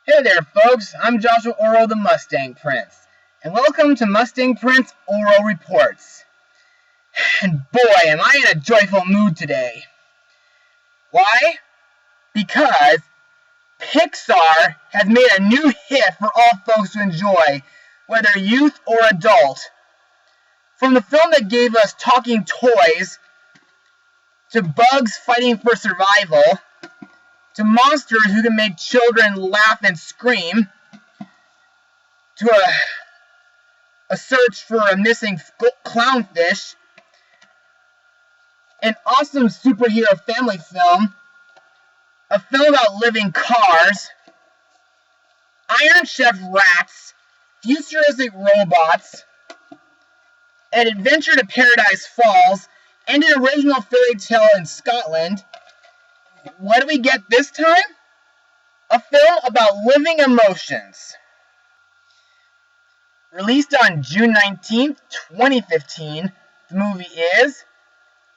Hey there, folks. I'm Joshua Orro, the Mustang Prince, and welcome to Mustang Prince Orro Reports. And boy, am I in a joyful mood today. Why? Because Pixar has made a new hit for all folks to enjoy, whether youth or adult. From the film that gave us talking toys, to bugs fighting for survival, to monsters who can make children laugh and scream, to a search for a missing clownfish, an awesome superhero family film, a film about living cars, Iron Chef rats, futuristic robots, an adventure to Paradise Falls, and an original fairy tale in Scotland. What do we get this time? A film about living emotions. Released on June 19th, 2015, the movie is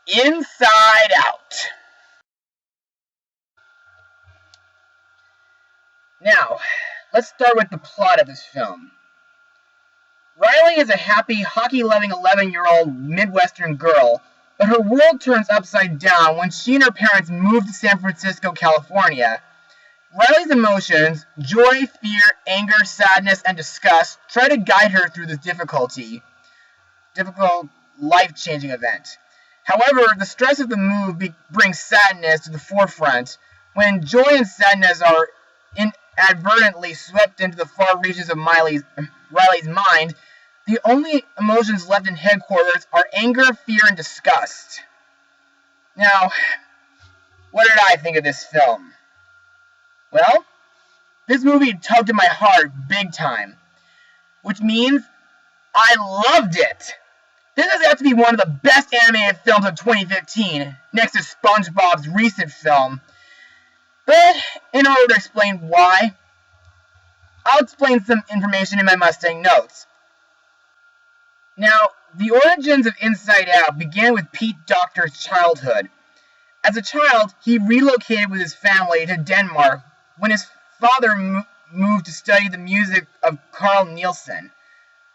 Inside Out. Now, let's start with the plot of this film. Riley is a happy, hockey-loving 11-year-old Midwestern girl, but her world turns upside down when she and her parents move to San Francisco, California. Riley's emotions, joy, fear, anger, sadness, and disgust, try to guide her through this difficult, life-changing event. However, the stress of the move brings sadness to the forefront. When joy and sadness are inadvertently swept into the far reaches of Riley's mind, the only emotions left in headquarters are anger, fear, and disgust. Now, what did I think of this film? Well, this movie tugged at my heart big time, which means I loved it. This has got to be one of the best animated films of 2015, next to SpongeBob's recent film. But in order to explain why, I'll explain some information in my Mustang notes. Now, the origins of Inside Out began with Pete Docter's childhood. As a child, he relocated with his family to Denmark when his father moved to study the music of Carl Nielsen.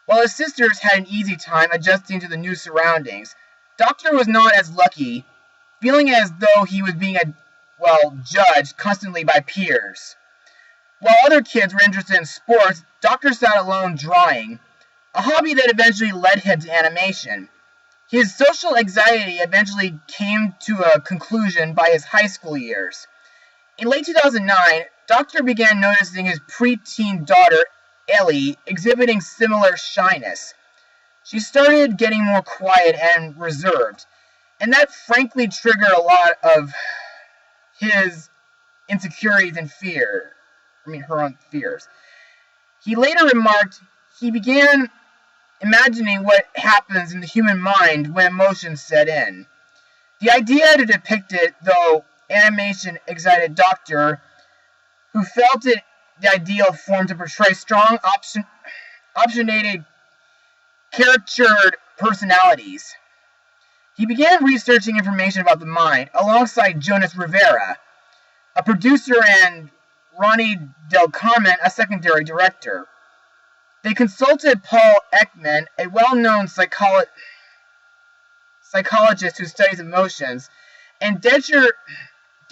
While his sisters had an easy time adjusting to the new surroundings, Docter was not as lucky, feeling as though he was being judged constantly by peers. While other kids were interested in sports, Docter sat alone drawing, a hobby that eventually led him to animation. His social anxiety eventually came to a conclusion by his high school years. In late 2009, Docter began noticing his preteen daughter, Ellie, exhibiting similar shyness. She started getting more quiet and reserved, and that frankly triggered a lot of his insecurities and her own fears. He later remarked he began imagining what happens in the human mind when emotions set in. The idea to depict it, though, animation excited Docter, who felt it the ideal form to portray strong, opinionated, caricatured personalities. He began researching information about the mind alongside Jonas Rivera, a producer, and Ronnie Del Carmen, a secondary director. They consulted Paul Ekman, a well-known psychologist who studies emotions, and Dieter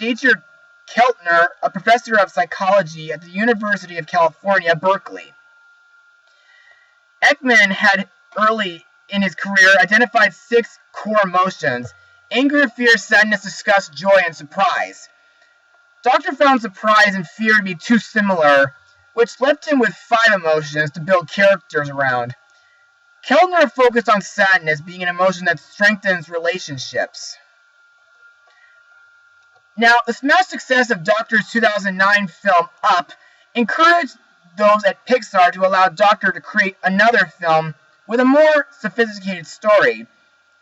Keltner, a professor of psychology at the University of California, Berkeley. Ekman had early in his career identified 6 core emotions: anger, fear, sadness, disgust, joy, and surprise. Docter found surprise and fear to be too similar, which left him with 5 emotions to build characters around. Keltner focused on sadness being an emotion that strengthens relationships. Now, the smash success of Docter's 2009 film Up encouraged those at Pixar to allow Docter to create another film with a more sophisticated story.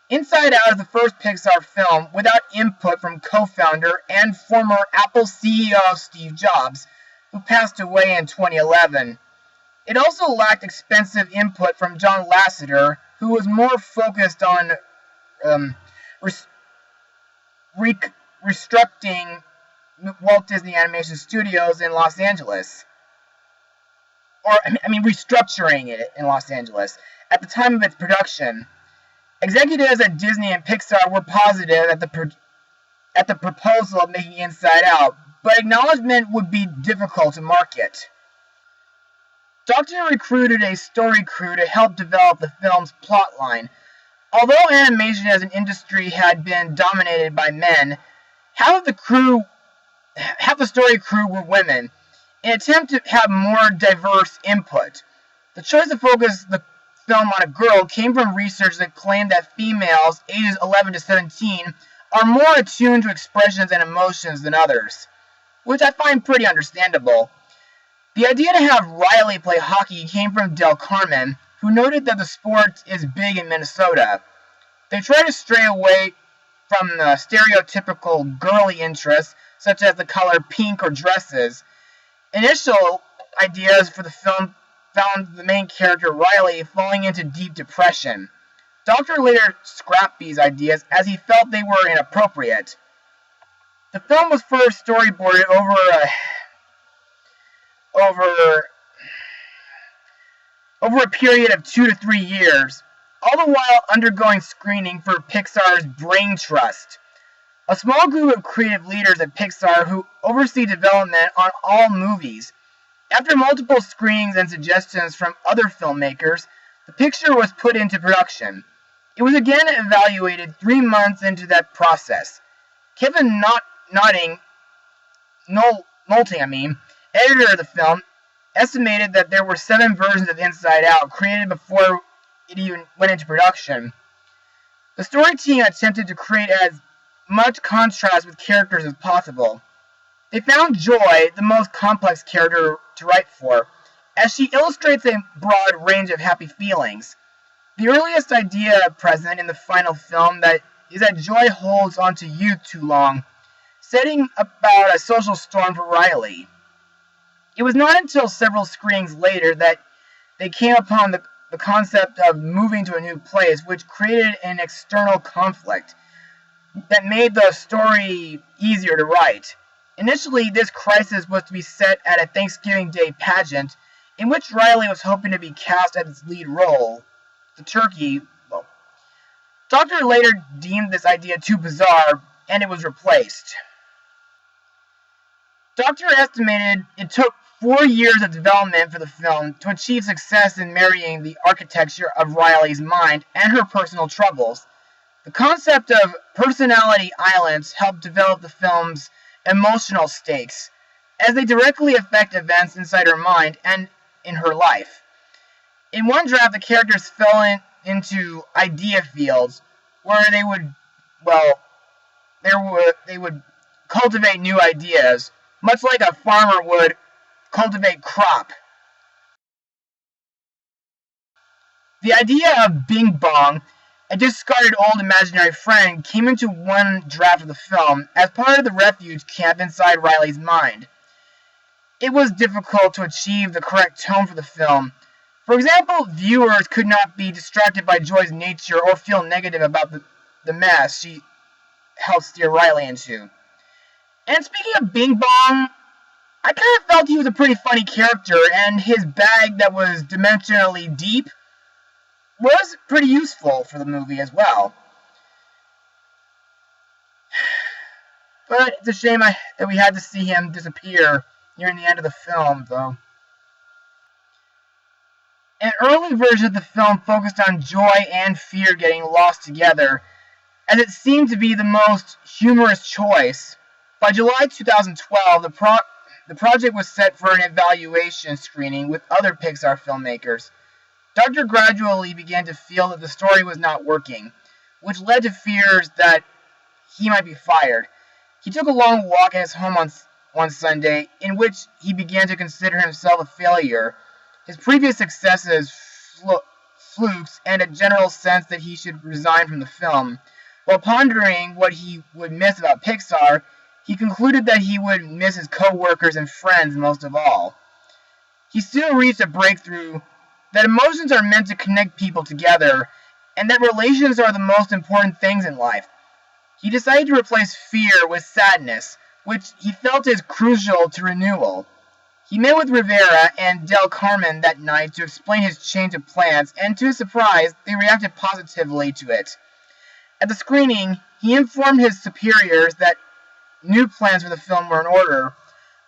Inside Out is the first Pixar film without input from co-founder and former Apple CEO Steve Jobs, who passed away in 2011. It also lacked expensive input from John Lasseter, who was more focused on restructuring Walt Disney Animation Studios in Los Angeles. restructuring it in Los Angeles. At the time of its production, executives at Disney and Pixar were positive at the proposal of making Inside Out, but acknowledgement would be difficult to market. Docter recruited a story crew to help develop the film's plotline. Although animation as an industry had been dominated by men, half the story crew were women, in an attempt to have more diverse input. The choice to focus the film on a girl came from research that claimed that females ages 11 to 17 are more attuned to expressions and emotions than others, which I find pretty understandable. The idea to have Riley play hockey came from Del Carmen, who noted that the sport is big in Minnesota. They tried to stray away from the stereotypical girly interests, such as the color pink or dresses. Initial ideas for the film found the main character Riley falling into deep depression. Docter later scrapped these ideas as he felt they were inappropriate. The film was first storyboarded over a period of 2 to 3 years, all the while undergoing screening for Pixar's Brain Trust, a small group of creative leaders at Pixar who oversee development on all movies. After multiple screenings and suggestions from other filmmakers, the picture was put into production. It was again evaluated 3 months into that process. Kevin Nolting, editor of the film, estimated that there were 7 versions of Inside Out created before it even went into production. The story team attempted to create as much contrast with characters as possible. They found Joy the most complex character to write for, as she illustrates a broad range of happy feelings. The earliest idea present in the final film is that Joy holds on to youth too long, setting about a social storm for Riley. It was not until several screenings later that they came upon the concept of moving to a new place, which created an external conflict that made the story easier to write. Initially, this crisis was to be set at a Thanksgiving Day pageant, in which Riley was hoping to be cast as its lead role, the turkey. Docter later deemed this idea too bizarre, and it was replaced. Docter estimated it took 4 years of development for the film to achieve success in marrying the architecture of Riley's mind and her personal troubles. The concept of personality islands helped develop the film's emotional stakes, as they directly affect events inside her mind and in her life. In one draft, the characters fell into idea fields where they would cultivate new ideas, much like a farmer would cultivate crop. The idea of Bing Bong, a discarded old imaginary friend, came into one draft of the film as part of the refuge camp inside Riley's mind. It was difficult to achieve the correct tone for the film. For example, viewers could not be distracted by Joy's nature or feel negative about the mess she helped steer Riley into. And speaking of Bing Bong, I kind of felt he was a pretty funny character, and his bag that was dimensionally deep was pretty useful for the movie as well. But it's a shame that we had to see him disappear nearing the end of the film, though. An early version of the film focused on joy and fear getting lost together, as it seemed to be the most humorous choice. By July 2012, the project was set for an evaluation screening with other Pixar filmmakers. Docter gradually began to feel that the story was not working, which led to fears that he might be fired. He took a long walk at his home on one Sunday, in which he began to consider himself a failure. His previous successes, flukes, and a general sense that he should resign from the film. While pondering what he would miss about Pixar, he concluded that he would miss his co-workers and friends most of all. He soon reached a breakthrough that emotions are meant to connect people together, and that relations are the most important things in life. He decided to replace fear with sadness, which he felt is crucial to renewal. He met with Rivera and Del Carmen that night to explain his change of plans, and to his surprise, they reacted positively to it. At the screening, he informed his superiors that new plans for the film were in order.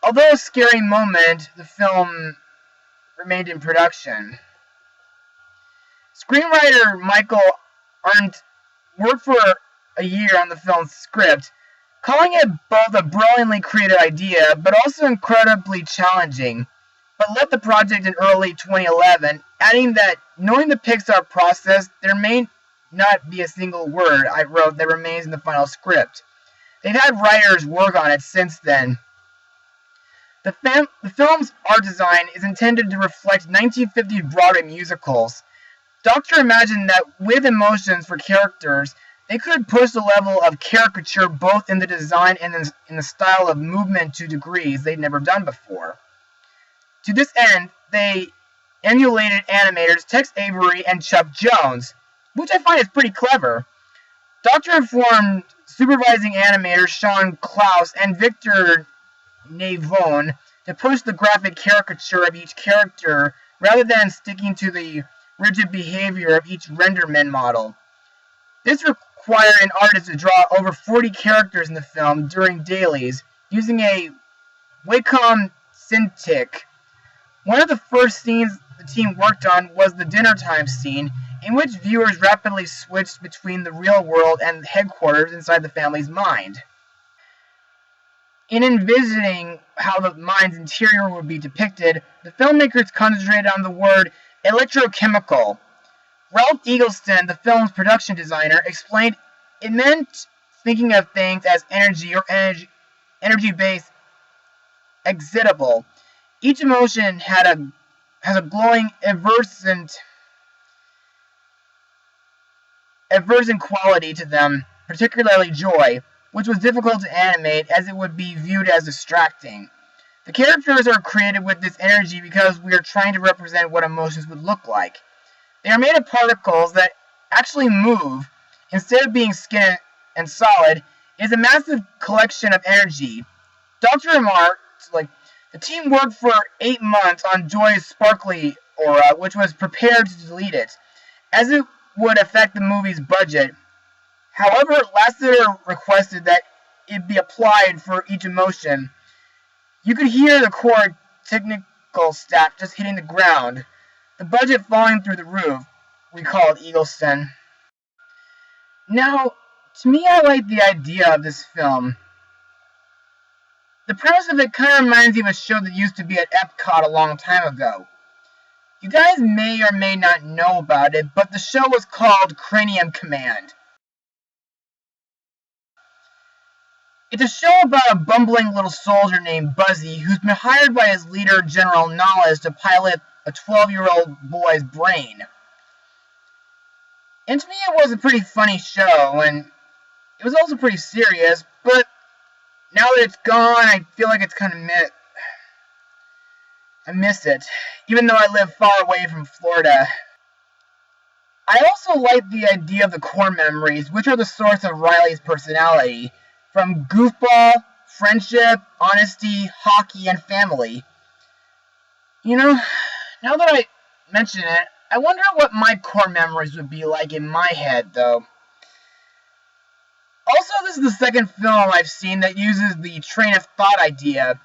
Although a scary moment, the film remained in production. Screenwriter Michael Arndt worked for a year on the film's script, calling it both a brilliantly creative idea but also incredibly challenging, but left the project in early 2011, adding that knowing the Pixar process, there may not be a single word I wrote that remains in the final script. They've had writers work on it since then. The film's art design is intended to reflect 1950s Broadway musicals. Doctor imagined that with emotions for characters, they could push the level of caricature both in the design and in the style of movement to degrees they'd never done before. To this end, they emulated animators Tex Avery and Chuck Jones, which I find is pretty clever. Doctor informed supervising animators Sean Klaus and Victor Navone to push the graphic caricature of each character rather than sticking to the rigid behavior of each renderman model. This required an artist to draw over 40 characters in the film during dailies using a Wacom Cintiq. One of the first scenes the team worked on was the dinner time scene, in which viewers rapidly switched between the real world and headquarters inside the family's mind. In envisioning how the mind's interior would be depicted, the filmmakers concentrated on the word electrochemical. Ralph Eggleston, the film's production designer, explained it meant thinking of things as energy or energy-based excitable. Each emotion has a glowing effervescent quality to them, particularly joy, which was difficult to animate as it would be viewed as distracting. The characters are created with this energy because we are trying to represent what emotions would look like. They are made of particles that actually move. Instead of being skin and solid, it is a massive collection of energy. Dr. remarked, the team worked for 8 months on Joy's sparkly aura, which was prepared to delete it, as it would affect the movie's budget. However, Lasseter requested that it be applied for each emotion. You could hear the core technical staff just hitting the ground, the budget falling through the roof, recalled Eggleston. Now, to me, I like the idea of this film. The premise of it kind of reminds me of a show that used to be at Epcot a long time ago. You guys may or may not know about it, but the show was called Cranium Command. It's a show about a bumbling little soldier named Buzzy who's been hired by his leader, General Knowledge, to pilot a 12-year-old boy's brain. And to me it was a pretty funny show, and it was also pretty serious, but now that it's gone, I feel like it's kind of I miss it, even though I live far away from Florida. I also like the idea of the core memories, which are the source of Riley's personality, from goofball, friendship, honesty, hockey, and family. You know, now that I mention it, I wonder what my core memories would be like in my head, though. Also, this is the second film I've seen that uses the train of thought idea.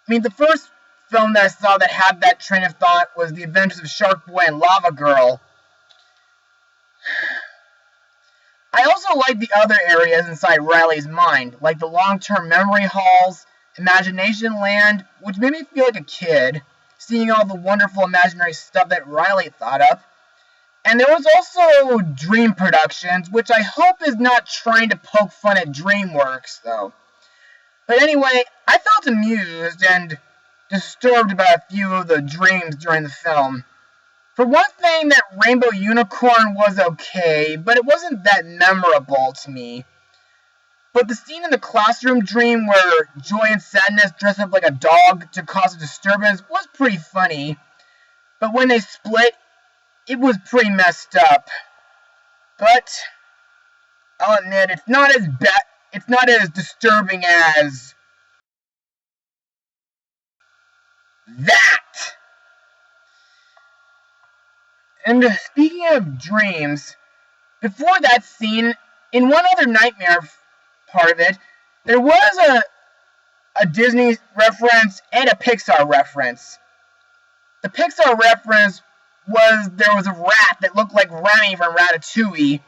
I mean, the first film that I saw that had that train of thought was The Adventures of Shark Boy and Lava Girl. I also like the other areas inside Riley's mind, like the long-term memory halls, Imagination Land, which made me feel like a kid, seeing all the wonderful imaginary stuff that Riley thought up. And there was also Dream Productions, which I hope is not trying to poke fun at DreamWorks, though. But anyway, I felt amused and disturbed about a few of the dreams during the film. For one thing, that Rainbow Unicorn was okay, but it wasn't that memorable to me. But the scene in the classroom dream where Joy and Sadness dress up like a dog to cause a disturbance was pretty funny. But when they split, it was pretty messed up. But I'll admit, it's not as disturbing as that. And speaking of dreams, before that scene, in one other nightmare part of it, there was a Disney reference and a Pixar reference. The Pixar reference was there was a rat that looked like Remy from Ratatouille,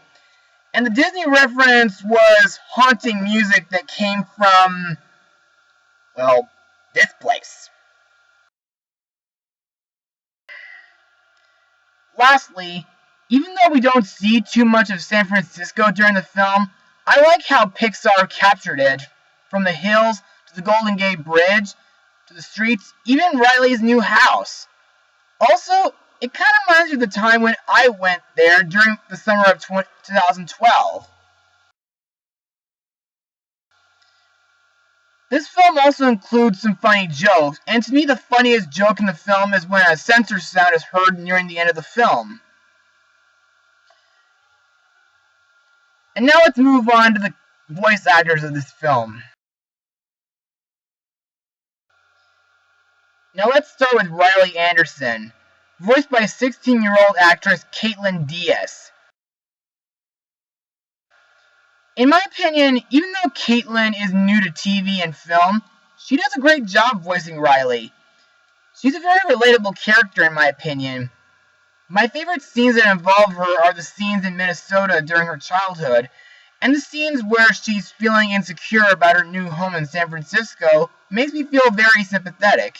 and the Disney reference was haunting music that came from, well, this place. Lastly, even though we don't see too much of San Francisco during the film, I like how Pixar captured it, from the hills to the Golden Gate Bridge to the streets, even Riley's new house. Also, it kind of reminds me of the time when I went there during the summer of 2012. This film also includes some funny jokes, and to me the funniest joke in the film is when a sensor sound is heard nearing the end of the film. And now let's move on to the voice actors of this film. Now let's start with Riley Anderson, voiced by 16-year-old actress Caitlin Diaz. In my opinion, even though Caitlin is new to TV and film, she does a great job voicing Riley. She's a very relatable character in my opinion. My favorite scenes that involve her are the scenes in Minnesota during her childhood, and the scenes where she's feeling insecure about her new home in San Francisco makes me feel very sympathetic.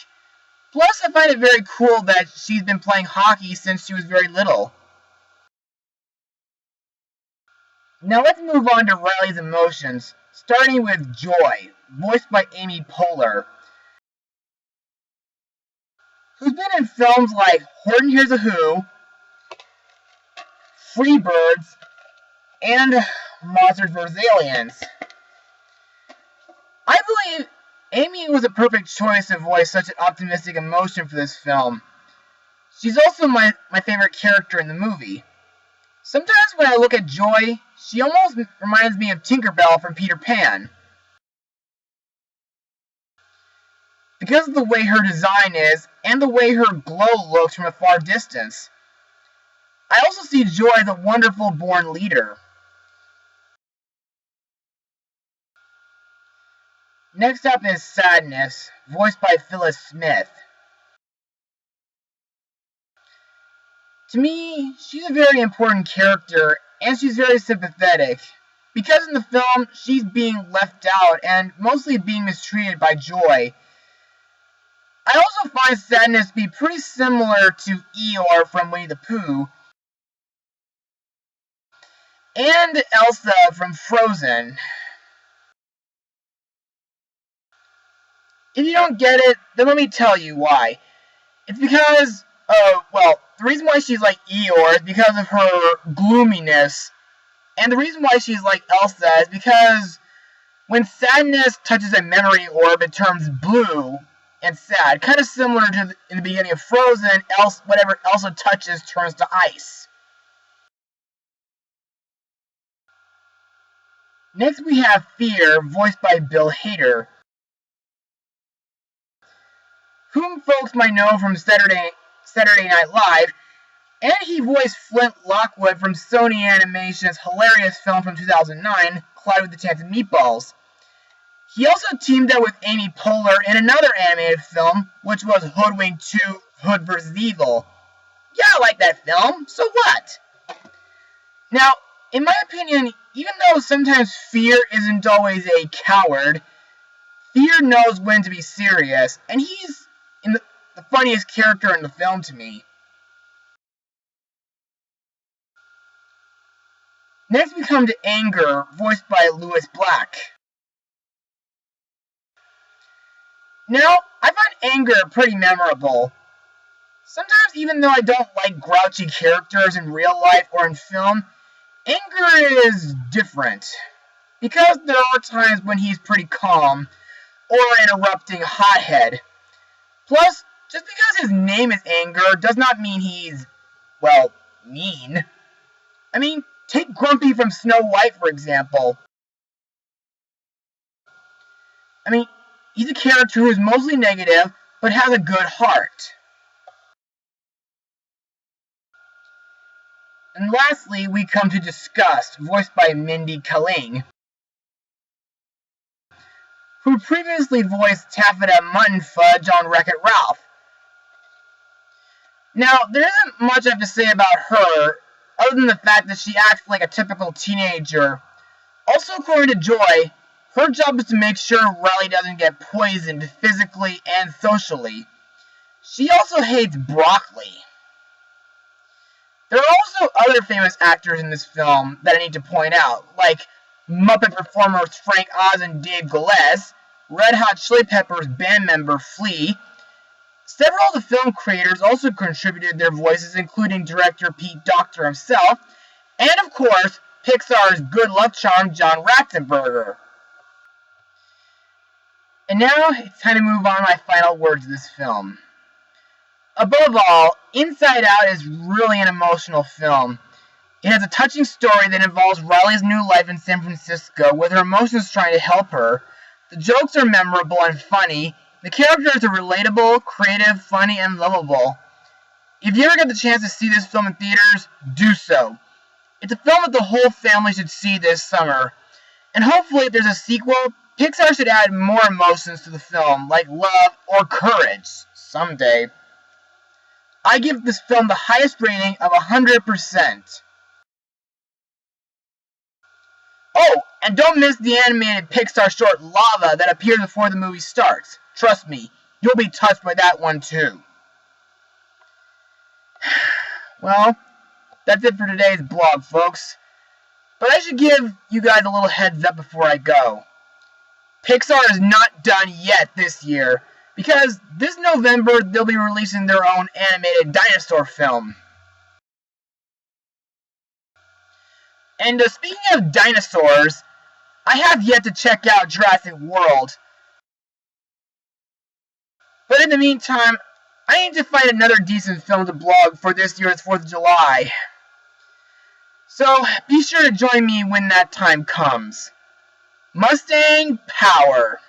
Plus, I find it very cool that she's been playing hockey since she was very little. Now let's move on to Riley's emotions, starting with Joy, voiced by Amy Poehler, who's been in films like Horton Hears a Who, Freebirds, and Monsters vs. Aliens. I believe Amy was a perfect choice to voice such an optimistic emotion for this film. She's also my favorite character in the movie. Sometimes when I look at Joy, she almost reminds me of Tinkerbell from Peter Pan. Because of the way her design is, and the way her glow looks from a far distance. I also see Joy as a wonderful born leader. Next up is Sadness, voiced by Phyllis Smith. To me, she's a very important character, and she's very sympathetic. Because in the film, she's being left out and mostly being mistreated by Joy. I also find Sadness to be pretty similar to Eeyore from Winnie the Pooh, and Elsa from Frozen. If you don't get it, then let me tell you why. It's because, the reason why she's like Eeyore is because of her gloominess. And the reason why she's like Elsa is because when Sadness touches a memory orb, it turns blue and sad. Kind of similar to in the beginning of Frozen, whatever Elsa touches turns to ice. Next we have Fear, voiced by Bill Hader, whom folks might know from Saturday Night Live, and he voiced Flint Lockwood from Sony Animation's hilarious film from 2009, Cloudy with a Chance of Meatballs. He also teamed up with Amy Poehler in another animated film, which was Hoodwink 2: Hood vs. Evil. Yeah, I like that film, so what? Now, in my opinion, even though sometimes Fear isn't always a coward, Fear knows when to be serious, and he's the funniest character in the film to me. Next we come to Anger, voiced by Lewis Black. Now, I find Anger pretty memorable. Sometimes even though I don't like grouchy characters in real life or in film, Anger is different. Because there are times when he's pretty calm, or an erupting hothead. Plus, just because his name is Anger does not mean he's, mean. I mean, take Grumpy from Snow White, for example. I mean, he's a character who is mostly negative, but has a good heart. And lastly, we come to Disgust, voiced by Mindy Kaling, who previously voiced Taffeta Mutton Fudge on Wreck-It Ralph. Now, there isn't much I have to say about her, other than the fact that she acts like a typical teenager. Also, according to Joy, her job is to make sure Riley doesn't get poisoned physically and socially. She also hates broccoli. There are also other famous actors in this film that I need to point out, like Muppet performers Frank Oz and Dave Gillespie, Red Hot Chili Peppers band member Flea. Several of the film creators also contributed their voices, including director Pete Docter himself, and of course, Pixar's good luck charm John Ratzenberger. And now, it's time to move on to my final words of this film. Above all, Inside Out is really an emotional film. It has a touching story that involves Riley's new life in San Francisco, with her emotions trying to help her. The jokes are memorable and funny. The characters are relatable, creative, funny, and lovable. If you ever get the chance to see this film in theaters, do so. It's a film that the whole family should see this summer. And hopefully, if there's a sequel, Pixar should add more emotions to the film, like love or courage, someday. I give this film the highest rating of 100%. Oh, and don't miss the animated Pixar short Lava that appears before the movie starts. Trust me, you'll be touched by that one too. Well, that's it for today's blog, folks. But I should give you guys a little heads up before I go. Pixar is not done yet this year, because this November they'll be releasing their own animated dinosaur film. And speaking of dinosaurs, I have yet to check out Jurassic World. But in the meantime, I need to find another decent film to blog for this year's 4th of July. So be sure to join me when that time comes. Mustang Power!